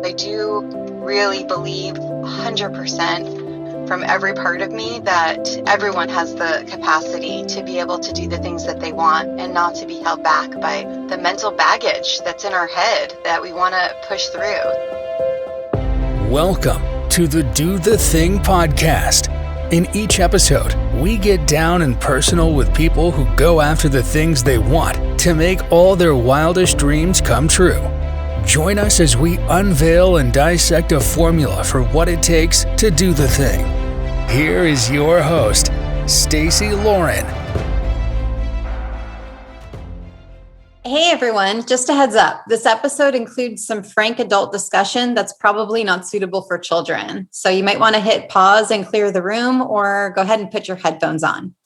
I do really believe 100% from every part of me that everyone has the capacity to be able to do the things that they want and not to be held back by the mental baggage that's in our head that we want to push through. Welcome to the Do the Thing podcast. In each episode, we get down and personal with people who go after the things they want to make all their wildest dreams come true. Join us as we unveil and dissect a formula for what it takes to do the thing. Here is your host, Stacey Lauren. Hey everyone, just a heads up. This episode includes some frank adult discussion that's probably not suitable for children. So you might want to hit pause and clear the room or go ahead and put your headphones on.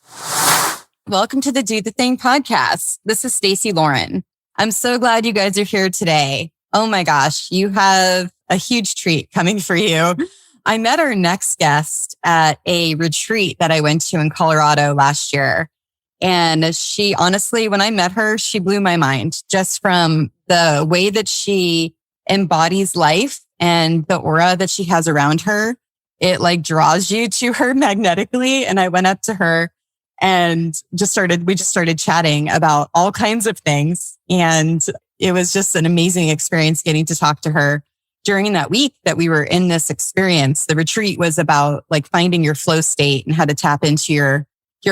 Welcome to the Do the Thing podcast. This is Stacey Lauren. I'm so glad you guys are here today. Oh my gosh, you have a huge treat coming for you. I met our next guest at a retreat that I went to in Colorado last year. And she honestly, when I met her, she blew my mind just from the way that she embodies life and the aura that she has around her. It like draws you to her magnetically. And I went up to her and we just started chatting about all kinds of things. And it was just an amazing experience getting to talk to her during that week that we were in this experience. The retreat was about like finding your flow state and how to tap into your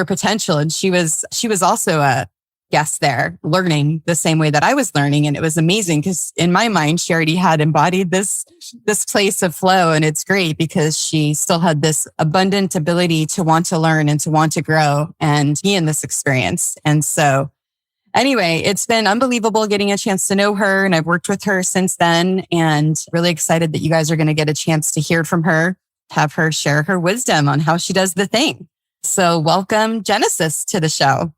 potential. And she was also a guest there learning the same way that I was learning. And it was amazing because in my mind, she already had embodied this place of flow. And it's great because she still had this abundant ability to want to learn and to want to grow and be in this experience. And so anyway, it's been unbelievable getting a chance to know her. And I've worked with her since then and really excited that you guys are going to get a chance to hear from her, have her share her wisdom on how she does the thing. So welcome GenaSis to the show.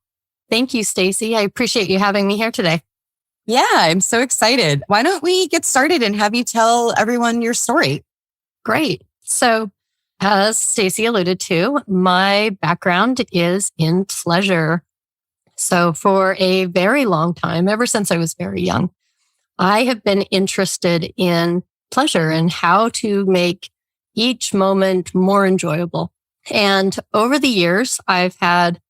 Thank you, Stacey. I appreciate you having me here today. Yeah, I'm so excited. Why don't we get started and have you tell everyone your story? Great. So as Stacey alluded to, my background is in pleasure. So for a very long time, ever since I was very young, I have been interested in pleasure and how to make each moment more enjoyable. And over the years, I've had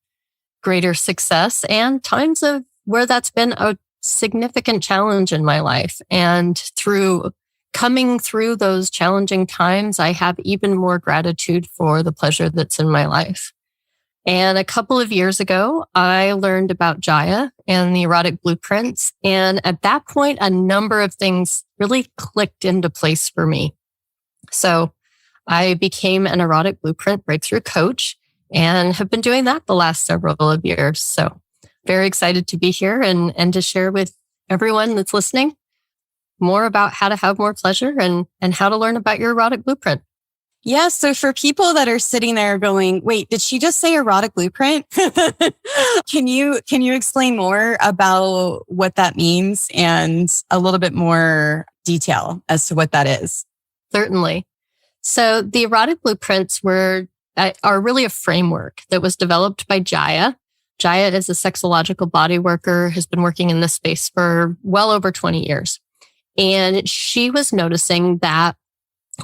greater success and times of where that's been a significant challenge in my life. And through coming through those challenging times, I have even more gratitude for the pleasure that's in my life. And a couple of years ago, I learned about Gaia and the erotic blueprints. And at that point, a number of things really clicked into place for me. So I became an erotic blueprint breakthrough coach and have been doing that the last several of years. So very excited to be here and to share with everyone that's listening more about how to have more pleasure and how to learn about your erotic blueprint. Yeah. So for people that are sitting there going, wait, did she just say erotic blueprint? Can you explain more about what that means and a little bit more detail as to what that is? Certainly. So the erotic blueprints are really a framework that was developed by Gaia. Gaia is a sexological body worker, has been working in this space for well over 20 years. And she was noticing that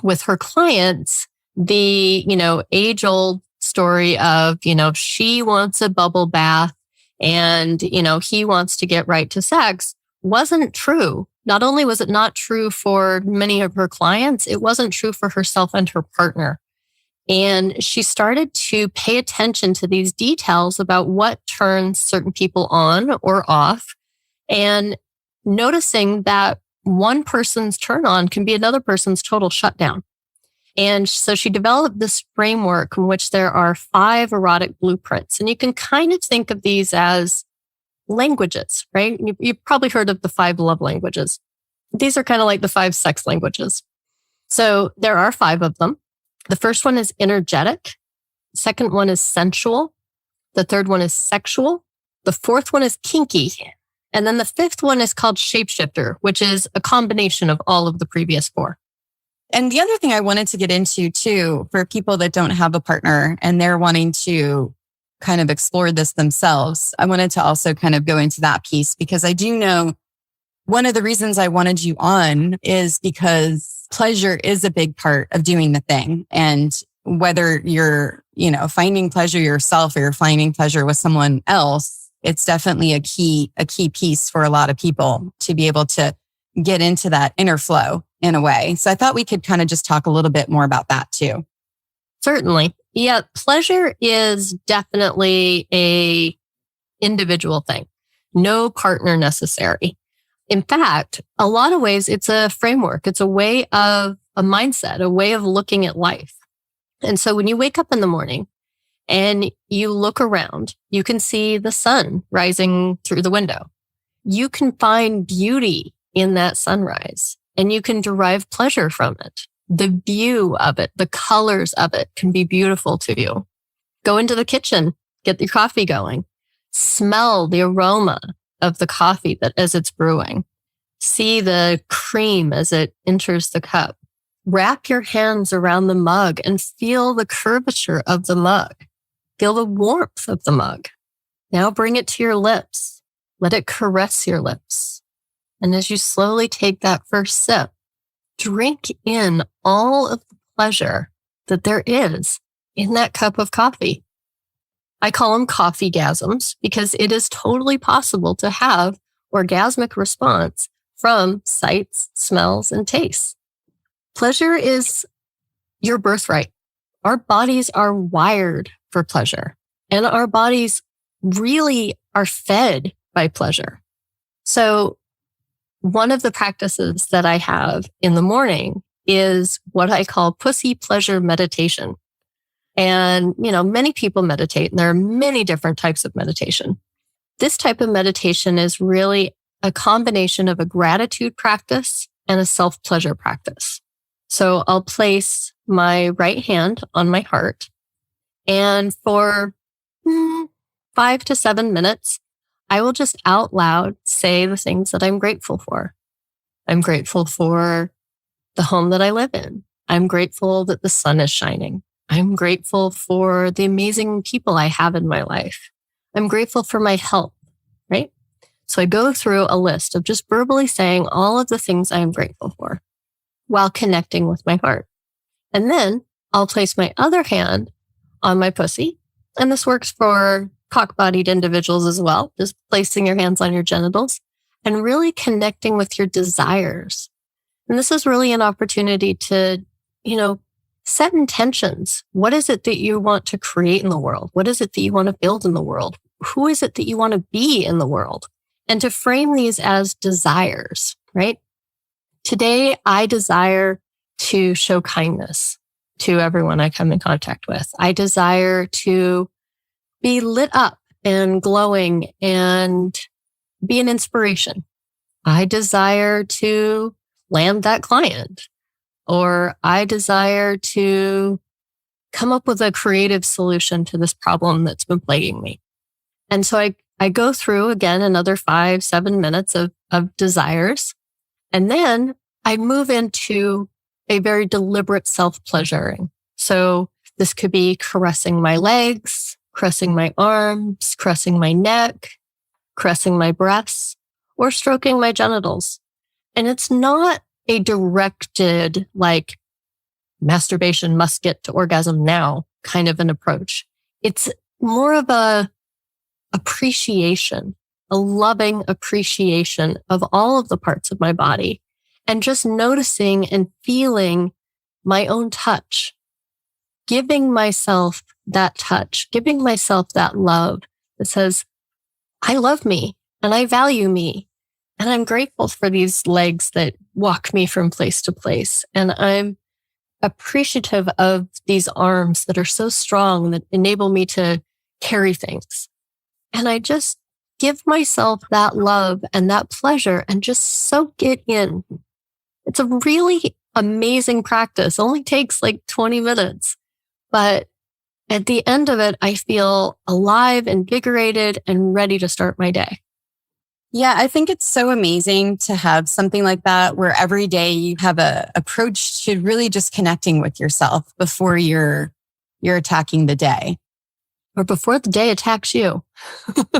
with her clients, the, age-old story of, she wants a bubble bath and, he wants to get right to sex wasn't true. Not only was it not true for many of her clients, it wasn't true for herself and her partner. And she started to pay attention to these details about what turns certain people on or off, and noticing that one person's turn on can be another person's total shutdown. And so she developed this framework in which there are 5 erotic blueprints. And you can kind of think of these as languages, right? You've probably heard of the 5 love languages. These are kind of like the 5 sex languages. So there are 5 of them. The first one is energetic. The second one is sensual. The third one is sexual. The fourth one is kinky. And then the 5th one is called shapeshifter, which is a combination of all of the previous 4. And the other thing I wanted to get into too, for people that don't have a partner and they're wanting to kind of explore this themselves, I wanted to also kind of go into that piece because I do know one of the reasons I wanted you on is because pleasure is a big part of doing the thing. And whether you're, finding pleasure yourself or you're finding pleasure with someone else, it's definitely a key piece for a lot of people to be able to get into that inner flow in a way. So I thought we could kind of just talk a little bit more about that too. Certainly. Yeah. Pleasure is definitely a individual thing. No partner necessary. In fact, a lot of ways, it's a framework. It's a way of a mindset, a way of looking at life. And so when you wake up in the morning and you look around, you can see the sun rising through the window. You can find beauty in that sunrise and you can derive pleasure from it. The view of it, the colors of it can be beautiful to you. Go into the kitchen, get your coffee going, smell the aroma of the coffee that as it's brewing. See the cream as it enters the cup. Wrap your hands around the mug and feel the curvature of the mug. Feel the warmth of the mug. Now bring it to your lips. Let it caress your lips. And as you slowly take that first sip, drink in all of the pleasure that there is in that cup of coffee. I call them coffee-gasms because it is totally possible to have orgasmic response from sights, smells, and tastes. Pleasure is your birthright. Our bodies are wired for pleasure, and our bodies really are fed by pleasure. So one of the practices that I have in the morning is what I call pussy pleasure meditation. And, many people meditate, and there are many different types of meditation. This type of meditation is really a combination of a gratitude practice and a self-pleasure practice. So I'll place my right hand on my heart, and for 5 to 7 minutes, I will just out loud say the things that I'm grateful for. I'm grateful for the home that I live in. I'm grateful that the sun is shining. I'm grateful for the amazing people I have in my life. I'm grateful for my health, right? So I go through a list of just verbally saying all of the things I am grateful for while connecting with my heart. And then I'll place my other hand on my pussy. And this works for cock-bodied individuals as well, just placing your hands on your genitals and really connecting with your desires. And this is really an opportunity to, set intentions. What is it that you want to create in the world? What is it that you want to build in the world? Who is it that you want to be in the world? And to frame these as desires, right? Today, I desire to show kindness to everyone I come in contact with. I desire to be lit up and glowing and be an inspiration. I desire to land that client, or I desire to come up with a creative solution to this problem that's been plaguing me. And so I go through again another 5-7 minutes of desires. And then I move into a very deliberate self-pleasuring. So this could be caressing my legs, caressing my arms, caressing my neck, caressing my breasts, or stroking my genitals. And it's not a directed, like, masturbation must get to orgasm now kind of an approach. It's more of a appreciation, a loving appreciation of all of the parts of my body, and just noticing and feeling my own touch, giving myself that touch, giving myself that love that says, I love me and I value me. And I'm grateful for these legs that walk me from place to place. And I'm appreciative of these arms that are so strong that enable me to carry things. And I just give myself that love and that pleasure and just soak it in. It's a really amazing practice. It only takes like 20 minutes. But at the end of it, I feel alive, invigorated, and ready to start my day. Yeah, I think it's so amazing to have something like that where every day you have a approach to really just connecting with yourself before you're attacking the day. Or before the day attacks you.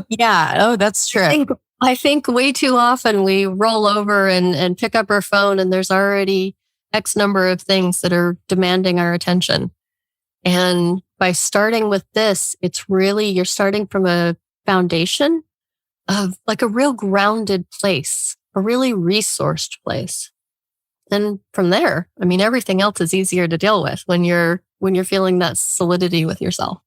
Yeah. Oh, that's true. I think I think way too often we roll over and pick up our phone and there's already X number of things that are demanding our attention. And by starting with this, it's really, you're starting from a foundation of like a real grounded place, a really resourced place. Then from there, I mean, everything else is easier to deal with when you're feeling that solidity with yourself.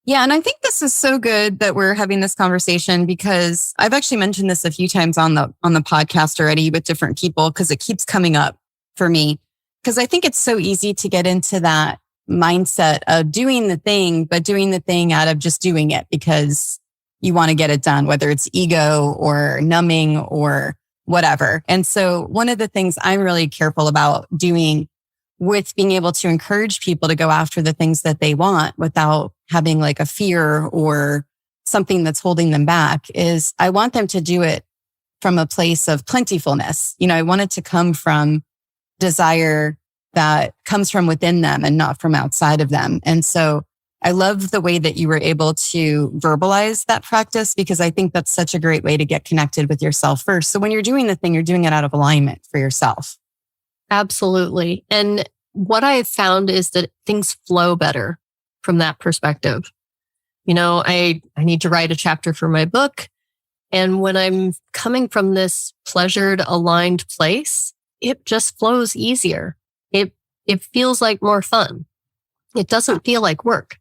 Yeah. And I think this is so good that we're having this conversation because I've actually mentioned this a few times on the podcast already with different people because it keeps coming up for me. Because I think it's so easy to get into that mindset of doing the thing, but doing the thing out of just doing it because you want to get it done, whether it's ego or numbing or whatever. And so one of the things I'm really careful about doing with being able to encourage people to go after the things that they want without having like a fear or something that's holding them back is I want them to do it from a place of plentifulness. I want it to come from desire that comes from within them and not from outside of them. And so I love the way that you were able to verbalize that practice because I think that's such a great way to get connected with yourself first. So when you're doing the thing, you're doing it out of alignment for yourself. Absolutely. And what I have found is that things flow better from that perspective. I need to write a chapter for my book. And when I'm coming from this pleasured, aligned place, it just flows easier. It feels like more fun. It doesn't feel like work.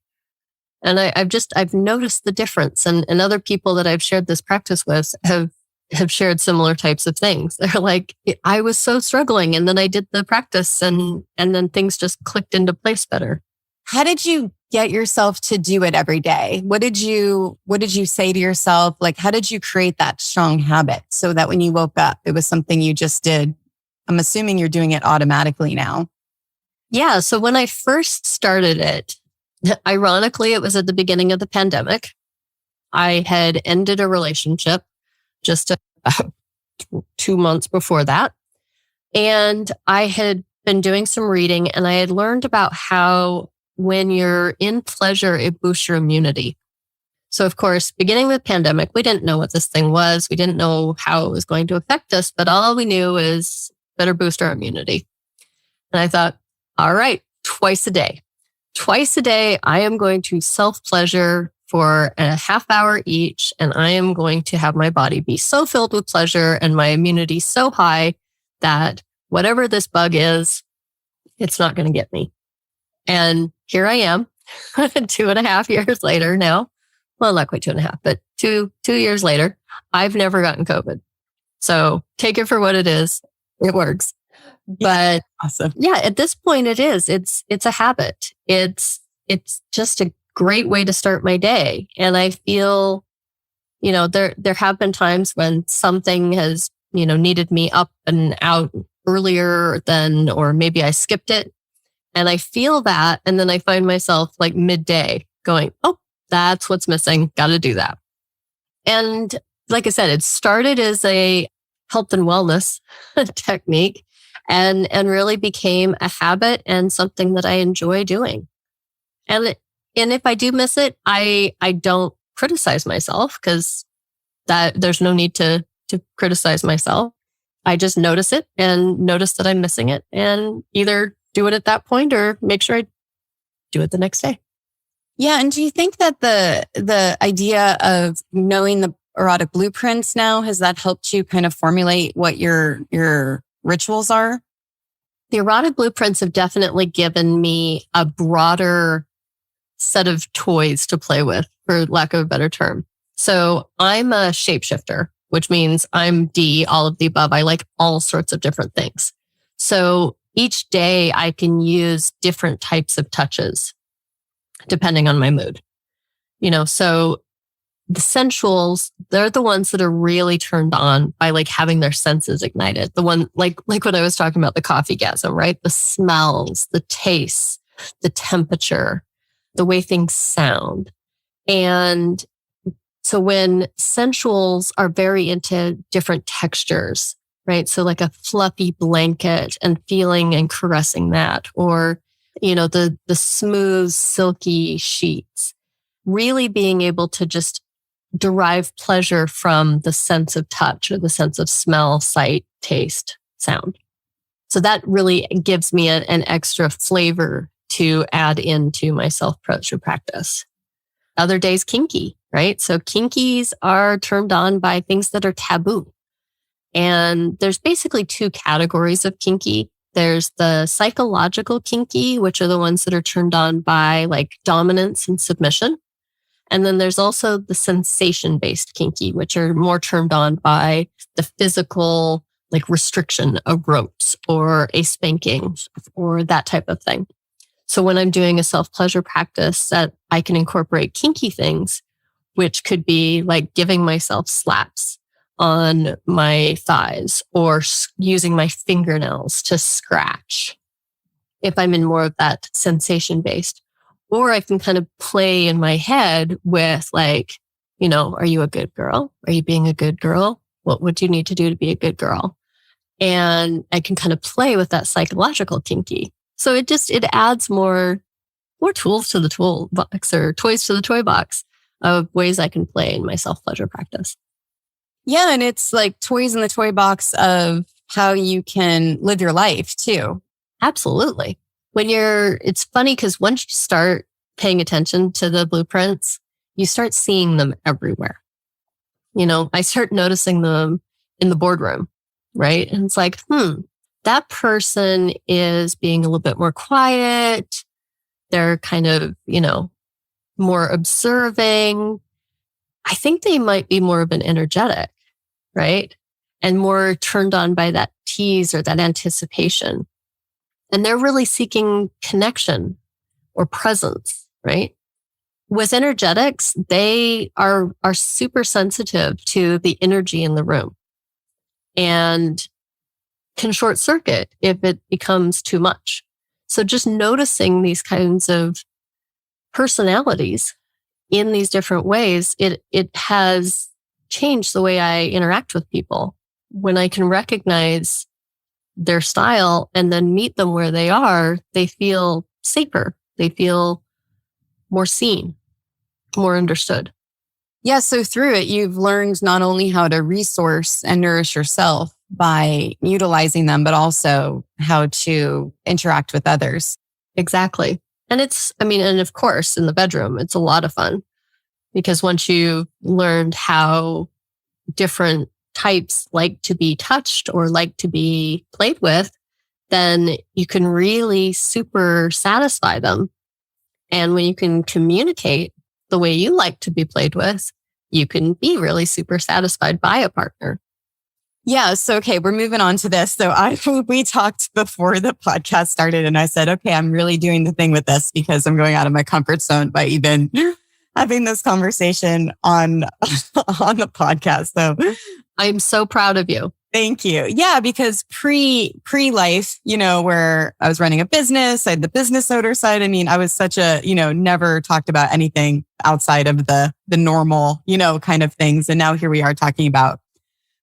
And I've noticed the difference. And other people that I've shared this practice with have shared similar types of things. They're like, I was so struggling. And then I did the practice and then things just clicked into place better. How did you get yourself to do it every day? What did you say to yourself? Like, how did you create that strong habit so that when you woke up, it was something you just did? I'm assuming you're doing it automatically now. Yeah. So when I first started it, ironically, it was at the beginning of the pandemic. I had ended a relationship just about 2 months before that. And I had been doing some reading and I had learned about how when you're in pleasure, it boosts your immunity. So of course, beginning of the pandemic, we didn't know what this thing was. We didn't know how it was going to affect us, but all we knew is better boost our immunity. And I thought, all right, twice a day, I am going to self-pleasure for a half hour each. And I am going to have my body be so filled with pleasure and my immunity so high that whatever this bug is, it's not going to get me. And here I am 2.5 years later now. Well, not quite 2.5, but two years later, I've never gotten COVID. So take it for what it is. It works. But awesome. Yeah, at this point it is. It's a habit. It's just a great way to start my day. And I feel, there have been times when something has, needed me up and out earlier than, or maybe I skipped it. And I feel that. And then I find myself like midday going, oh, that's what's missing. Got to do that. And like I said, it started as a health and wellness technique and really became a habit and something that I enjoy doing. And if I do miss it, I don't criticize myself because that there's no need to criticize myself. I just notice it and notice that I'm missing it and either do it at that point or make sure I do it the next day. Yeah. And do you think that the idea of knowing the erotic blueprints now, has that helped you kind of formulate what your rituals are? The erotic blueprints have definitely given me a broader set of toys to play with, for lack of a better term. So I'm a shapeshifter, which means I'm D, all of the above. I like all sorts of different things. So each day I can use different types of touches depending on my mood. So the sensuals, they're the ones that are really turned on by like having their senses ignited. The one, like what I was talking about, the coffeegasm, right? The smells, the tastes, the temperature, the way things sound. And so when sensuals are very into different textures, right? So like a fluffy blanket and feeling and caressing that, or, the smooth, silky sheets, really being able to just derive pleasure from the sense of touch or the sense of smell, sight, taste, sound. So that really gives me an extra flavor to add into my self-pleasure practice. Other days, kinky, right? So kinkies are turned on by things that are taboo. And there's basically two categories of kinky. There's the psychological kinky, which are the ones that are turned on by like dominance and submission. And then there's also the sensation-based kinky, which are more turned on by the physical, like restriction of ropes or a spanking or that type of thing. So when I'm doing a self-pleasure practice that I can incorporate kinky things, which could be like giving myself slaps on my thighs or using my fingernails to scratch if I'm in more of that sensation-based. Or I can kind of play in my head with like, are you a good girl? Are you being a good girl? What would you need to do to be a good girl? And I can kind of play with that psychological kinky. So it adds more tools to the toolbox or toys to the toy box of ways I can play in my self-pleasure practice. Yeah. And it's like toys in the toy box of how you can live your life too. Absolutely. It's funny because once you start paying attention to the blueprints, you start seeing them everywhere. I start noticing them in the boardroom, right? And it's like, that person is being a little bit more quiet. They're kind of, more observing. I think they might be more of an energetic, right? And more turned on by that tease or that anticipation. And they're really seeking connection or presence, right? With energetics, they are super sensitive to the energy in the room and can short circuit if it becomes too much. So just noticing these kinds of personalities in these different ways, it has changed the way I interact with people. When I can recognize their style and then meet them where they are, they feel safer. They feel more seen, more understood. Yeah. So through it, you've learned not only how to resource and nourish yourself by utilizing them, but also how to interact with others. Exactly. And and of course, in the bedroom, it's a lot of fun because once you've learned how different types like to be touched or like to be played with, then you can really super satisfy them. And when you can communicate the way you like to be played with, you can be really super satisfied by a partner. Yeah. So, okay, we're moving on to this. So we talked before the podcast started and I said, okay, I'm really doing the thing with this because I'm going out of my comfort zone by even having this conversation on the podcast. So I'm so proud of you. Thank you. Yeah, because pre-life, where I was running a business, I had the business owner side. I mean, I was such a, never talked about anything outside of the normal, kind of things. And now here we are talking about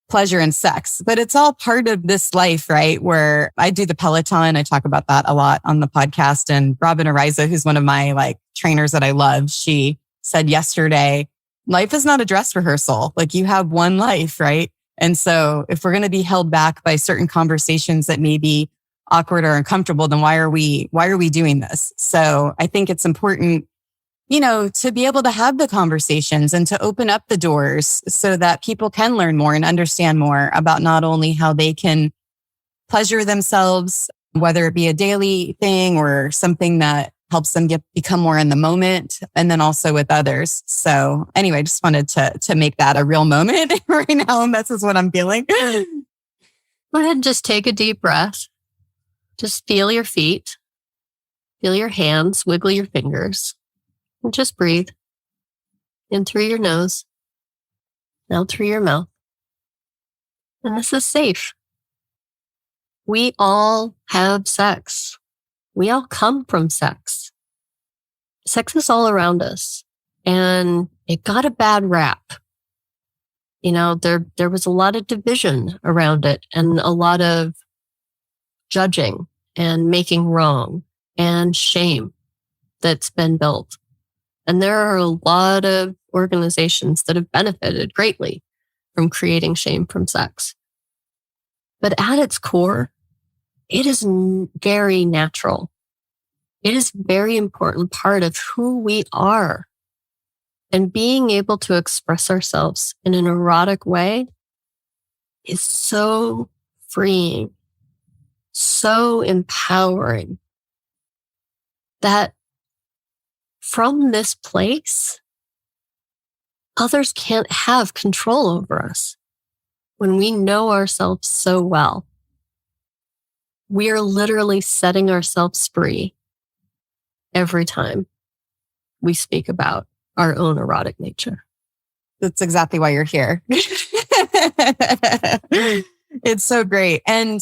pleasure and sex, but it's all part of this life, right? Where I do the Peloton. I talk about that a lot on the podcast. And Robin Ariza, who's one of my trainers that I love, she said yesterday, life is not a dress rehearsal. Like you have one life, right? And so if we're going to be held back by certain conversations that may be awkward or uncomfortable, then why are we doing this? So I think it's important, to be able to have the conversations and to open up the doors so that people can learn more and understand more about not only how they can pleasure themselves, whether it be a daily thing or something that helps them become more in the moment, and then also with others. So anyway, I just wanted to make that a real moment right now. And this is what I'm feeling. Go ahead and just take a deep breath. Just feel your feet, feel your hands, wiggle your fingers, and just breathe in through your nose, out through your mouth. And this is safe. We all have sex. We all come from sex. Sex is all around us, and it got a bad rap. There was a lot of division around it and a lot of judging and making wrong and shame that's been built. And there are a lot of organizations that have benefited greatly from creating shame from sex. But at its core, it is very natural. It is a very important part of who we are. And being able to express ourselves in an erotic way is so freeing, so empowering, that from this place, others can't have control over us. When we know ourselves so well, we are literally setting ourselves free every time we speak about our own erotic nature. That's exactly why you're here. It's so great. And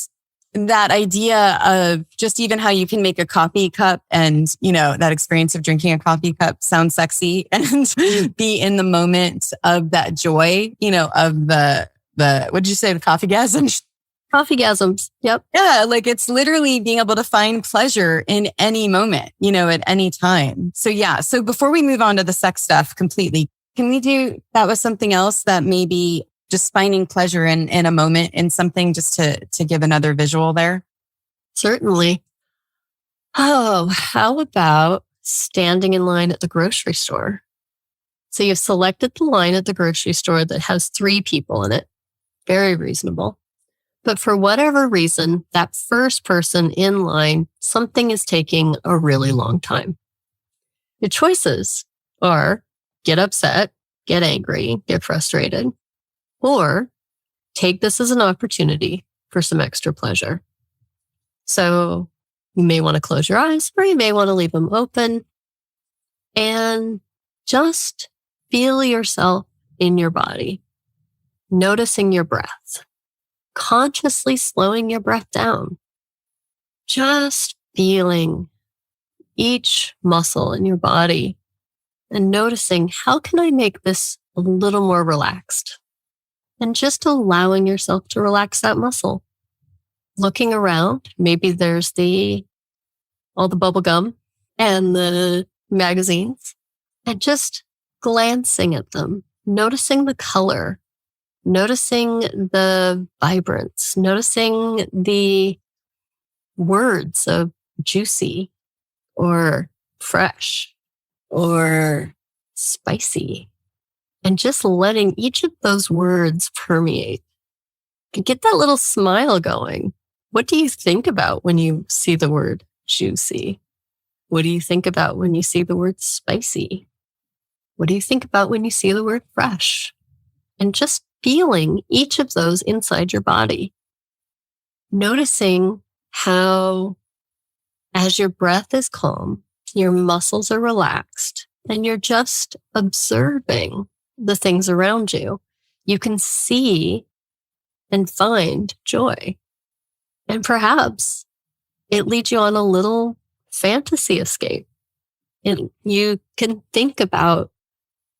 that idea of just even how you can make a coffee cup and, that experience of drinking a coffee cup sounds sexy and be in the moment of that joy, of the what did you say? The coffee gasms? Coffee gasms. Yep. Yeah. Like it's literally being able to find pleasure in any moment, at any time. So yeah. So before we move on to the sex stuff completely, can we do that with something else that maybe just finding pleasure in a moment in something just to give another visual there? Certainly. Oh, how about standing in line at the grocery store? So you've selected the line at the grocery store that has 3 people in it. Very reasonable. But for whatever reason, that first person in line, something is taking a really long time. Your choices are get upset, get angry, get frustrated, or take this as an opportunity for some extra pleasure. So you may want to close your eyes, or you may want to leave them open and just feel yourself in your body, noticing your breath, consciously slowing your breath down, just feeling each muscle in your body and noticing, how can I make this a little more relaxed? And just allowing yourself to relax that muscle. Looking around, maybe there's all the bubble gum and the magazines, and just glancing at them, noticing the color, noticing the vibrance, noticing the words of juicy or fresh or spicy, and just letting each of those words permeate. Get that little smile going. What do you think about when you see the word juicy? What do you think about when you see the word spicy? What do you think about when you see the word fresh? And just feeling each of those inside your body. Noticing how, as your breath is calm, your muscles are relaxed, and you're just observing the things around you, you can see and find joy. And perhaps it leads you on a little fantasy escape. And you can think about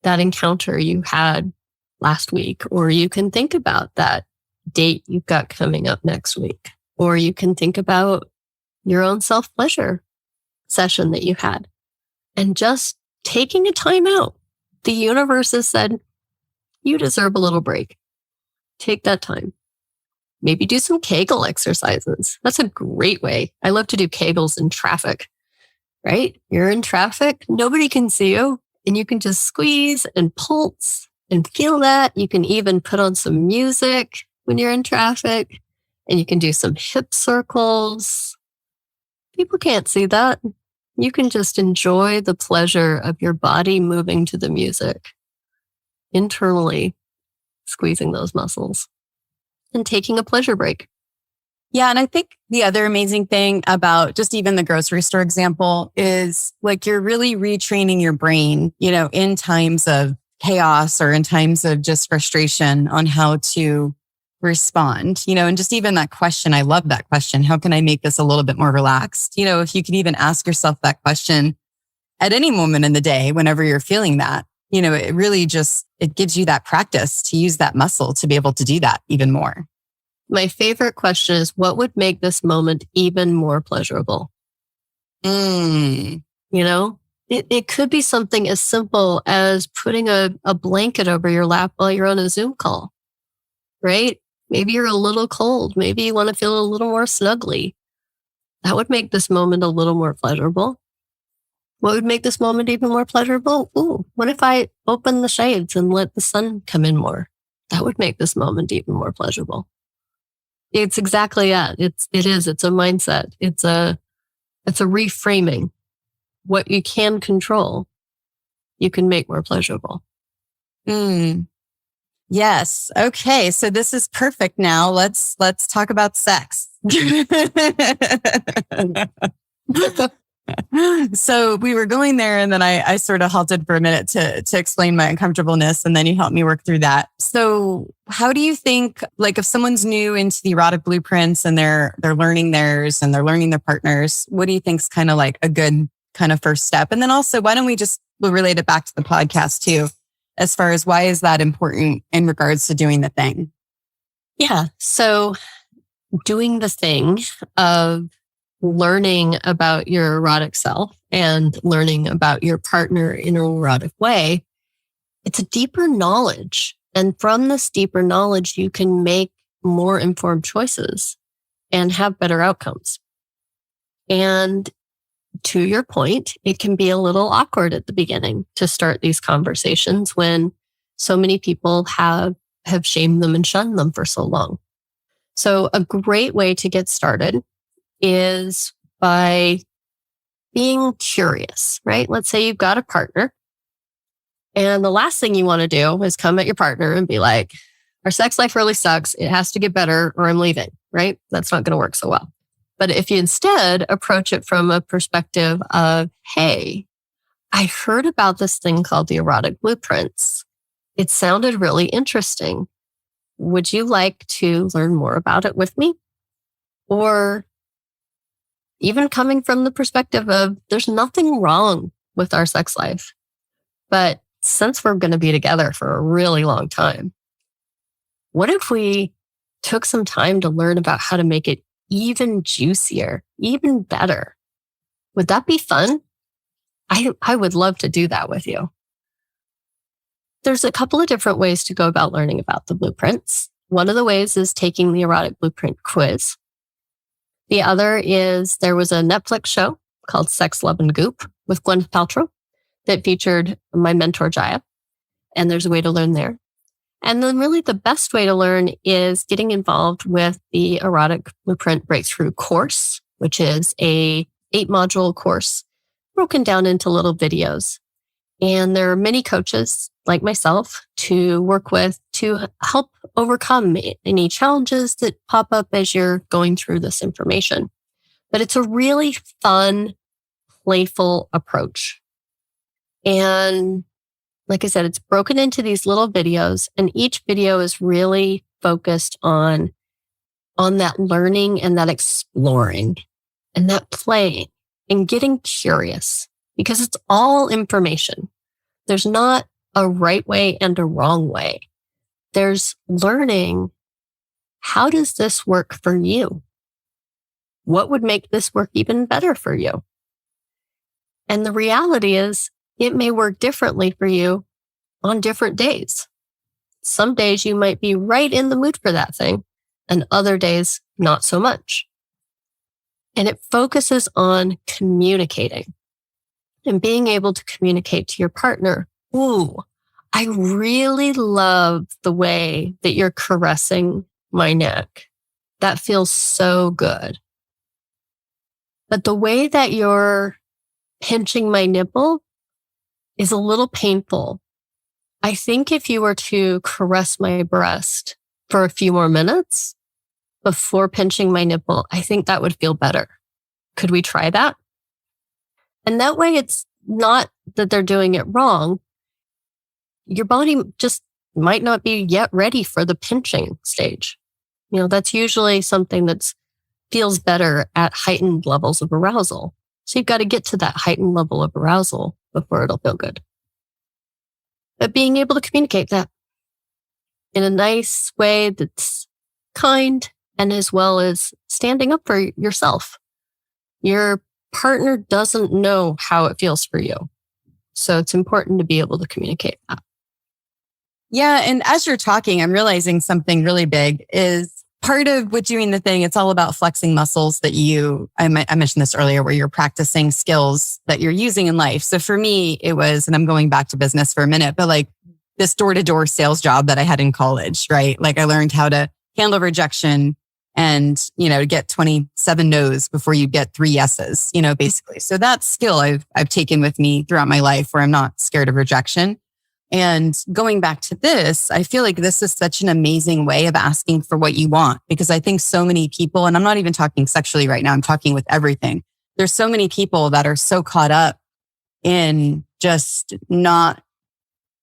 that encounter you had last week, or you can think about that date you've got coming up next week, or you can think about your own self-pleasure session that you had, and just taking a time out. The universe has said, you deserve a little break. Take that time. Maybe do some Kegel exercises. That's a great way. I love to do Kegels in traffic, right? You're in traffic, nobody can see you, and you can just squeeze and pulse and feel that. You can even put on some music when you're in traffic, and you can do some hip circles. People can't see that. You can just enjoy the pleasure of your body moving to the music, internally squeezing those muscles and taking a pleasure break. Yeah. And I think the other amazing thing about just even the grocery store example is like you're really retraining your brain, in times of chaos or in times of just frustration on how to respond, and just even that question. I love that question. How can I make this a little bit more relaxed? If you could even ask yourself that question at any moment in the day, whenever you're feeling that, it really just, it gives you that practice to use that muscle to be able to do that even more. My favorite question is, what would make this moment even more pleasurable? It could be something as simple as putting a blanket over your lap while you're on a Zoom call, right? Maybe you're a little cold. Maybe you want to feel a little more snuggly. That would make this moment a little more pleasurable. What would make this moment even more pleasurable? Ooh, what if I open the shades and let the sun come in more? That would make this moment even more pleasurable. It's exactly that. It's a mindset. It's a reframing. What you can control, you can make more pleasurable. Yes. Okay. So this is perfect. Now let's talk about sex. So we were going there, and then I sort of halted for a minute to explain my uncomfortableness, and then you helped me work through that. So how do you think, like, if someone's new into the erotic blueprints and they're learning theirs and they're learning their partners, what do you think is kind of like a good kind of first step? And then also, why don't we'll relate it back to the podcast too, as far as why is that important in regards to doing the thing? Yeah. So doing the thing of learning about your erotic self and learning about your partner in an erotic way, it's a deeper knowledge. And from this deeper knowledge, you can make more informed choices and have better outcomes. And to your point, it can be a little awkward at the beginning to start these conversations when so many people have shamed them and shunned them for so long. So a great way to get started is by being curious, right? Let's say you've got a partner, and the last thing you want to do is come at your partner and be like, our sex life really sucks. It has to get better or I'm leaving, right? That's not going to work so well. But if you instead approach it from a perspective of, hey, I heard about this thing called the erotic blueprints. It sounded really interesting. Would you like to learn more about it with me? Or even coming from the perspective of, there's nothing wrong with our sex life. But since we're going to be together for a really long time, what if we took some time to learn about how to make it even juicier, even better? Would that be fun? I would love to do that with you. There's a couple of different ways to go about learning about the blueprints. One of the ways is taking the erotic blueprint quiz. The other is there was a Netflix show called Sex, Love, and Goop with Gwyneth Paltrow that featured my mentor, Jaya. And there's a way to learn there. And then really the best way to learn is getting involved with the Erotic Blueprint Breakthrough course, which is a 8-module course broken down into little videos. And there are many coaches like myself to work with to help overcome any challenges that pop up as you're going through this information. But it's a really fun, playful approach. And like I said, it's broken into these little videos, and each video is really focused on that learning and that exploring and that playing and getting curious, because it's all information. There's not a right way and a wrong way. There's learning, how does this work for you? What would make this work even better for you? And the reality is, it may work differently for you on different days. Some days you might be right in the mood for that thing, and other days not so much. And it focuses on communicating and being able to communicate to your partner. Ooh, I really love the way that you're caressing my neck. That feels so good. But the way that you're pinching my nipple is a little painful. I think if you were to caress my breast for a few more minutes before pinching my nipple, I think that would feel better. Could we try that? And that way, it's not that they're doing it wrong. Your body just might not be yet ready for the pinching stage. You know, that's usually something that feels better at heightened levels of arousal. So you've got to get to that heightened level of arousal before it'll feel good. But being able to communicate that in a nice way that's kind, and as well as standing up for yourself. Your partner doesn't know how it feels for you. So it's important to be able to communicate that. Yeah. And as you're talking, I'm realizing something really big is part of what doing the thing. It's all about flexing muscles that I mentioned this earlier, where you're practicing skills that you're using in life. So for me, it was, and I'm going back to business for a minute, but like this door-to-door sales job that I had in college, right? Like I learned how to handle rejection and, to get 27 no's before you get 3 yeses, basically. So that skill I've taken with me throughout my life, where I'm not scared of rejection. And going back to this, I feel like this is such an amazing way of asking for what you want, because I think so many people, and I'm not even talking sexually right now, I'm talking with everything. There's so many people that are so caught up in just not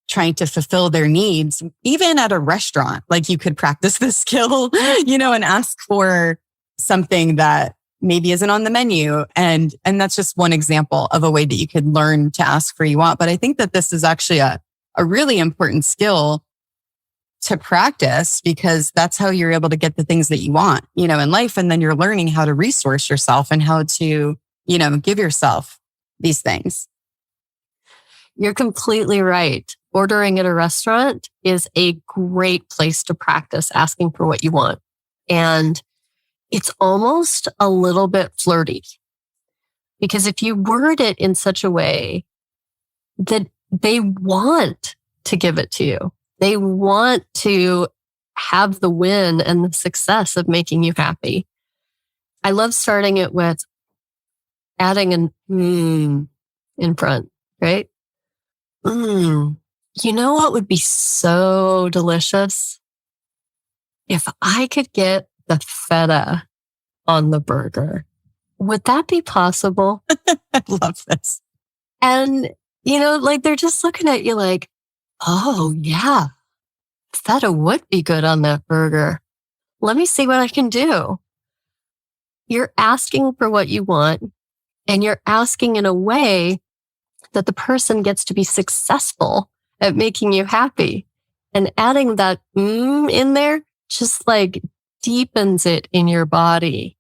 trying to fulfill their needs. Even at a restaurant, like you could practice this skill, and ask for something that maybe isn't on the menu. And that's just one example of a way that you could learn to ask for what you want. But I think that this is actually a really important skill to practice, because that's how you're able to get the things that you want, in life. And then you're learning how to resource yourself and how to, give yourself these things. You're completely right. Ordering at a restaurant is a great place to practice asking for what you want. And it's almost a little bit flirty, because if you word it in such a way that they want to give it to you, they want to have the win and the success of making you happy. I love starting it with adding an in front, right? You know what would be so delicious? If I could get the feta on the burger. Would that be possible? I love this. And, like they're just looking at you like, oh yeah, feta would be good on that burger. Let me see what I can do. You're asking for what you want, and you're asking in a way that the person gets to be successful at making you happy. And adding that in there just like deepens it in your body,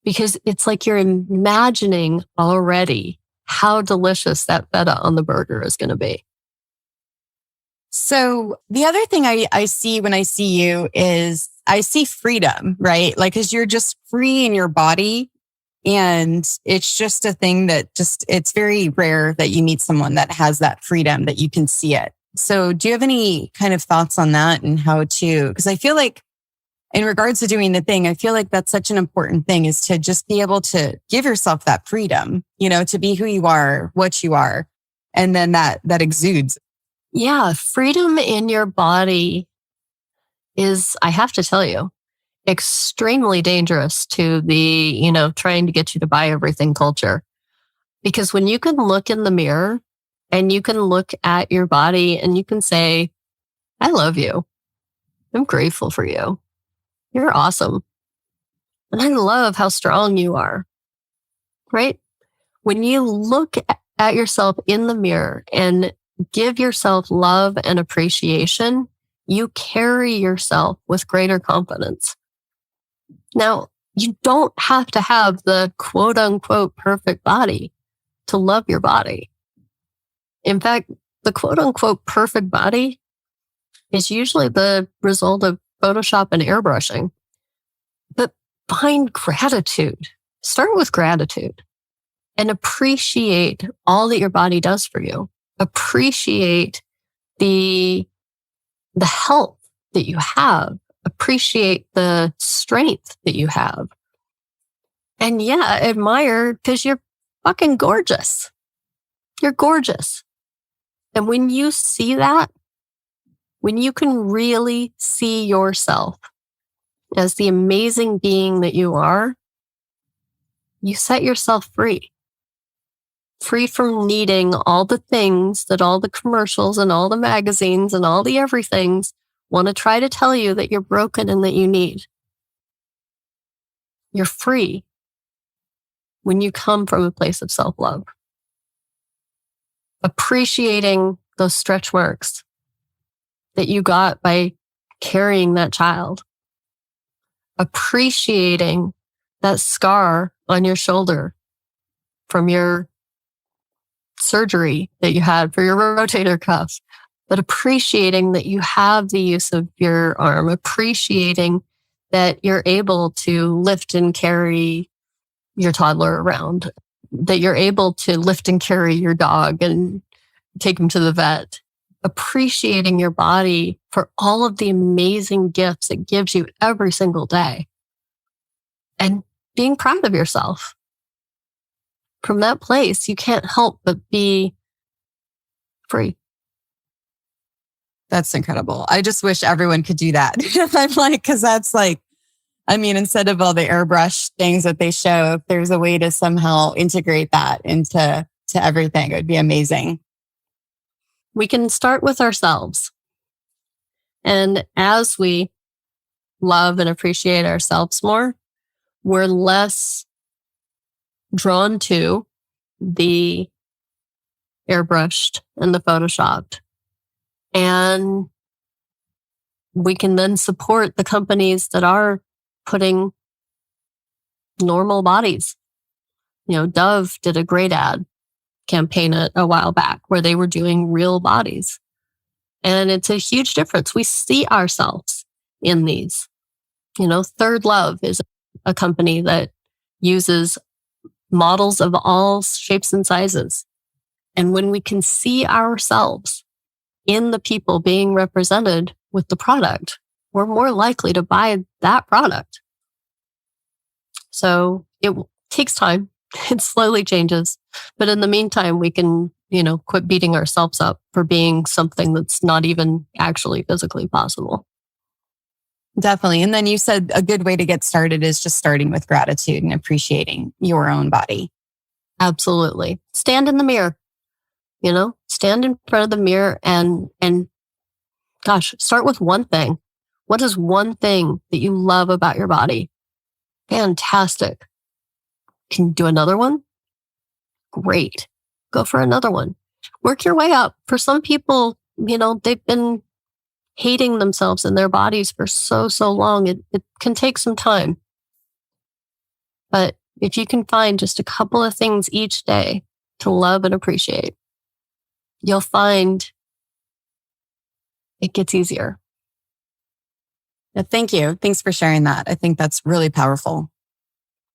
because it's like you're imagining already how delicious that feta on the burger is going to be. So the other thing I see when I see you is I see freedom, right? Like, cause you're just free in your body. And it's just a thing that it's very rare that you meet someone that has that freedom, that you can see it. So do you have any kind of thoughts on that and how to, because I feel like in regards to doing the thing, I feel like that's such an important thing, is to just be able to give yourself that freedom, to be who you are, what you are. And then that exudes. Yeah. Freedom in your body is, I have to tell you, extremely dangerous to the, trying to get you to buy everything culture. Because when you can look in the mirror and you can look at your body and you can say, I love you. I'm grateful for you. You're awesome. And I love how strong you are. Right? When you look at yourself in the mirror and give yourself love and appreciation, you carry yourself with greater confidence. Now, you don't have to have the quote unquote perfect body to love your body. In fact, the quote unquote perfect body is usually the result of Photoshop and airbrushing. But find gratitude. Start with gratitude and appreciate all that your body does for you. Appreciate the health that you have. Appreciate the strength that you have. And yeah, admire, because you're fucking gorgeous. You're gorgeous. And when you see that, when you can really see yourself as the amazing being that you are, you set yourself free. Free from needing all the things that all the commercials and all the magazines and all the everythings want to try to tell you that you're broken and that you need. You're free when you come from a place of self-love. Appreciating those stretch marks that you got by carrying that child. Appreciating that scar on your shoulder from your surgery that you had for your rotator cuff, but appreciating that you have the use of your arm, appreciating that you're able to lift and carry your toddler around, that you're able to lift and carry your dog and take him to the vet, appreciating your body for all of the amazing gifts it gives you every single day, and being proud of yourself. From that place, you can't help but be free. That's incredible. I just wish everyone could do that. I'm like, because that's like, I mean, instead of all the airbrush things that they show, if there's a way to somehow integrate that into everything, it would be amazing. We can start with ourselves. And as we love and appreciate ourselves more, we're less drawn to the airbrushed and the photoshopped. And we can then support the companies that are putting normal bodies. Dove did a great ad campaign a while back where they were doing real bodies. And it's a huge difference. We see ourselves in these. Third Love is a company that uses models of all shapes and sizes. And when we can see ourselves in the people being represented with the product, we're more likely to buy that product. So it takes time. It slowly changes. But in the meantime, we can, quit beating ourselves up for being something that's not even actually physically possible. Definitely. And then you said a good way to get started is just starting with gratitude and appreciating your own body. Absolutely. Stand in the mirror, stand in front of the mirror and gosh, start with one thing. What is one thing that you love about your body? Fantastic. Can you do another one? Great. Go for another one. Work your way up. For some people, they've been hating themselves and their bodies for so long. It can take some time. But if you can find just a couple of things each day to love and appreciate, you'll find it gets easier. Thank you. Thanks for sharing that. I think that's really powerful.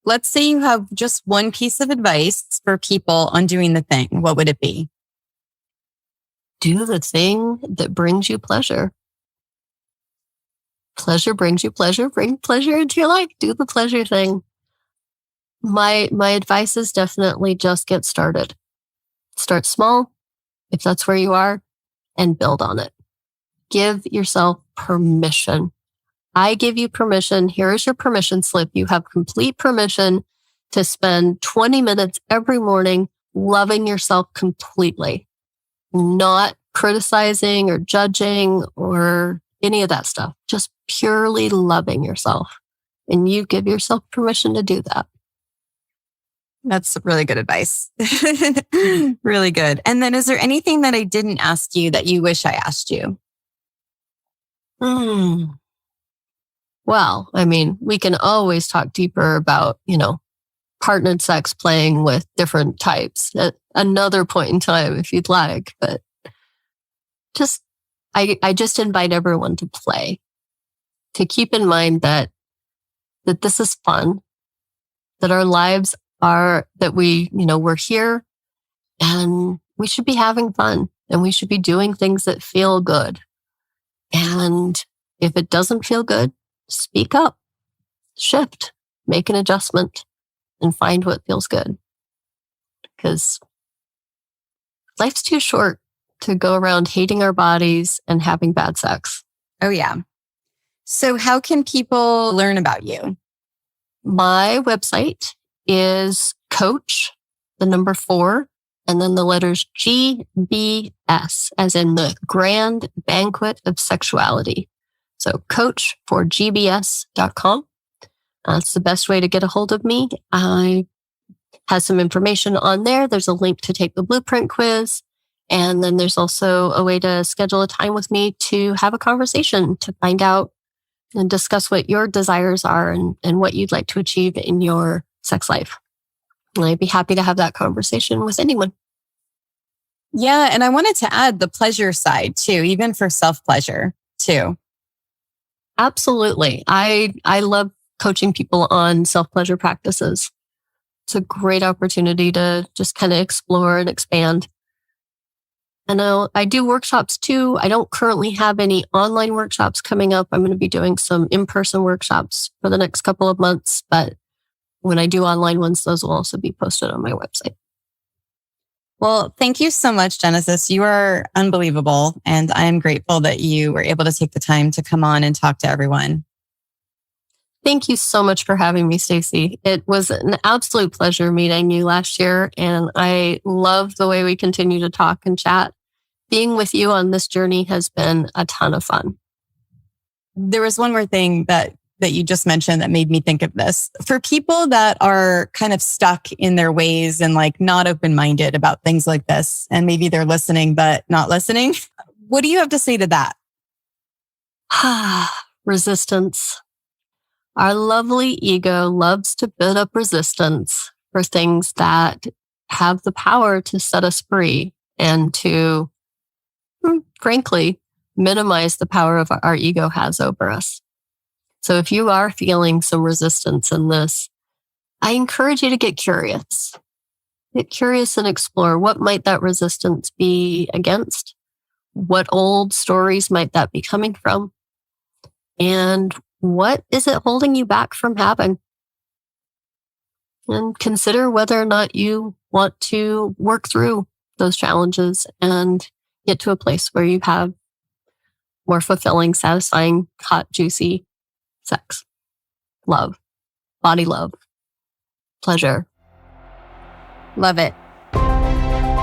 Let's say you have just one piece of advice for people on doing the thing. What would it be? Do the thing that brings you pleasure. Pleasure brings you pleasure. Bring pleasure into your life. Do the pleasure thing. My advice is definitely just get started. Start small, if that's where you are, and build on it. Give yourself permission. I give you permission. Here is your permission slip. You have complete permission to spend 20 minutes every morning loving yourself completely, not criticizing or judging or any of that stuff, just purely loving yourself. And you give yourself permission to do that. That's really good advice. Really good. And then is there anything that I didn't ask you that you wish I asked you? Well, I mean, we can always talk deeper about, partnered sex playing with different types at another point in time if you'd like. But I just invite everyone to play, to keep in mind that this is fun, that our lives are, that we're here and we should be having fun and we should be doing things that feel good. And if it doesn't feel good, speak up, shift, make an adjustment, and find what feels good. Because life's too short to go around hating our bodies and having bad sex. Oh, yeah. So how can people learn about you? My website is Coach, the number 4, and then the letters GBS, as in the Grand Banquet of Sexuality. So Coach for GBS.com. That's the best way to get a hold of me. I have some information on there. There's a link to take the blueprint quiz. And then there's also a way to schedule a time with me to have a conversation to find out and discuss what your desires are and what you'd like to achieve in your sex life. And I'd be happy to have that conversation with anyone. Yeah. And I wanted to add the pleasure side too, even for self-pleasure too. Absolutely. I love coaching people on self-pleasure practices. It's a great opportunity to just kind of explore and expand. And I do workshops too. I don't currently have any online workshops coming up. I'm going to be doing some in-person workshops for the next couple of months. But when I do online ones, those will also be posted on my website. Well, thank you so much, GenaSis. You are unbelievable. And I am grateful that you were able to take the time to come on and talk to everyone. Thank you so much for having me, Stacey. It was an absolute pleasure meeting you last year. And I love the way we continue to talk and chat. Being with you on this journey has been a ton of fun. There was one more thing that you just mentioned that made me think of this. For people that are kind of stuck in their ways and like not open-minded about things like this, and maybe they're listening, but not listening, what do you have to say to that? Resistance. Our lovely ego loves to build up resistance for things that have the power to set us free and to, frankly, minimize the power of our ego has over us. So if you are feeling some resistance in this, I encourage you to get curious. Get curious and explore what might that resistance be against? What old stories might that be coming from? And what is it holding you back from having? And consider whether or not you want to work through those challenges and get to a place where you have more fulfilling, satisfying, hot, juicy sex, love, body love, pleasure. Love it.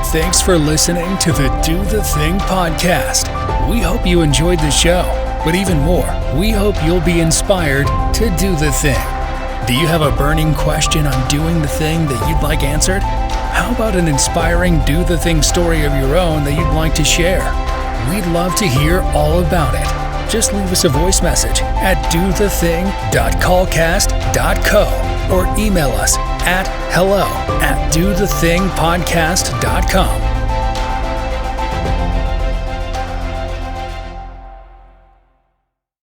Thanks for listening to the Do the Thing podcast. We hope you enjoyed the show, but even more, we hope you'll be inspired to do the thing. Do you have a burning question on doing the thing that you'd like answered? How about an inspiring do the thing story of your own that you'd like to share? We'd love to hear all about it. Just leave us a voice message at dothething.callcast.co or email us at hello@dothethingpodcast.com.